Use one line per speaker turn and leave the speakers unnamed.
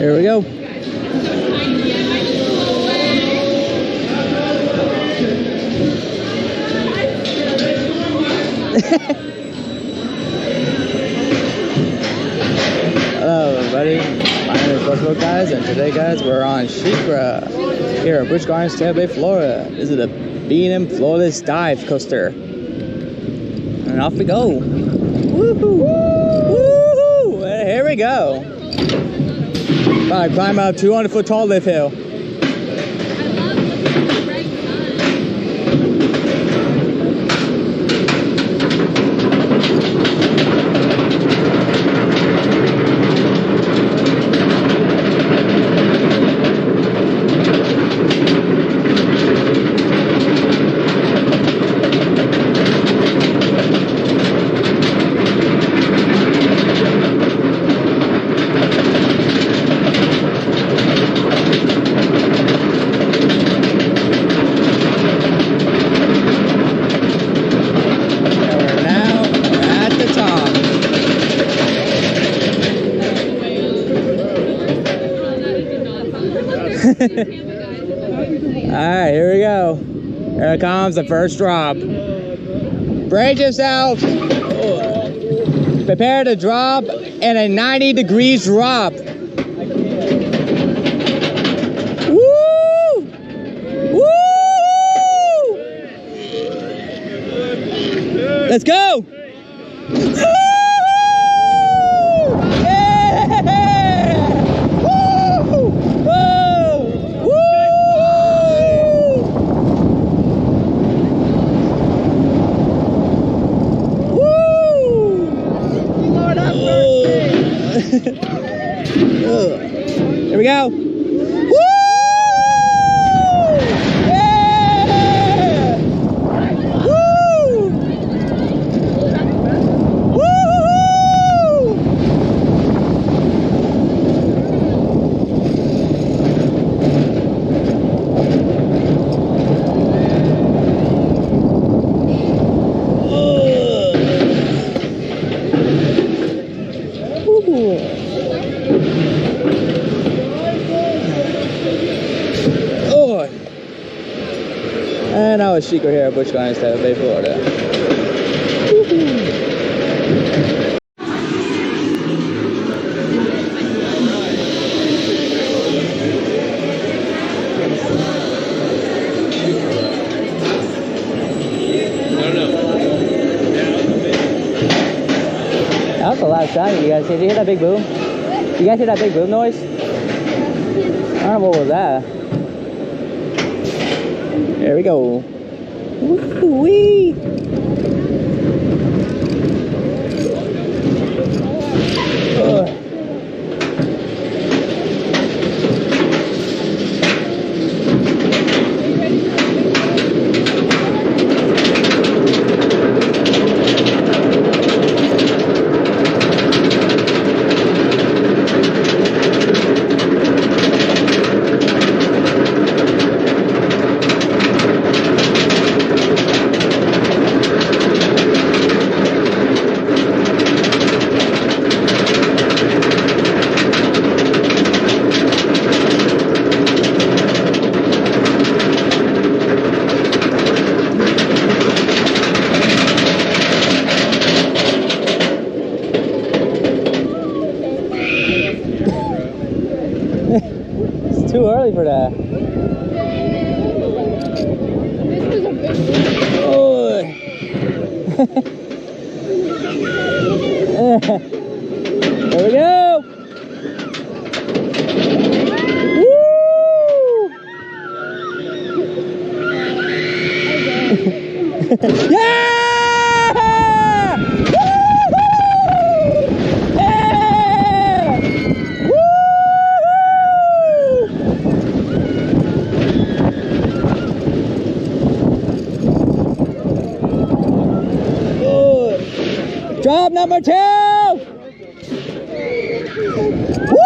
Here we go. Hello everybody, my name is Busch guys, and today guys we're on Sheikra here at Busch Gardens, Tampa, Florida. This is the B&M Flawless Dive Coaster. And off we go. Woohoo! Woohoo! And here we go. Alright, climb up 200-foot tall lift hill. Alright, here we go. Here comes the first drop. Brace yourself. Prepare to drop in a 90 degrees drop. Woo! Woo! Let's go! Here we go. Woo! Yeah! Woo! Woo! And I was Sheikra here at Busch Gardens, Tampa, Florida. That was a loud sound. You guys, did you hear that big boom? You guys hear that big boom noise? I don't know what was that. There we go. Woo-wee. It's too early for that. Oh. There we go. Woo! Yeah! Drop number 2! Woo!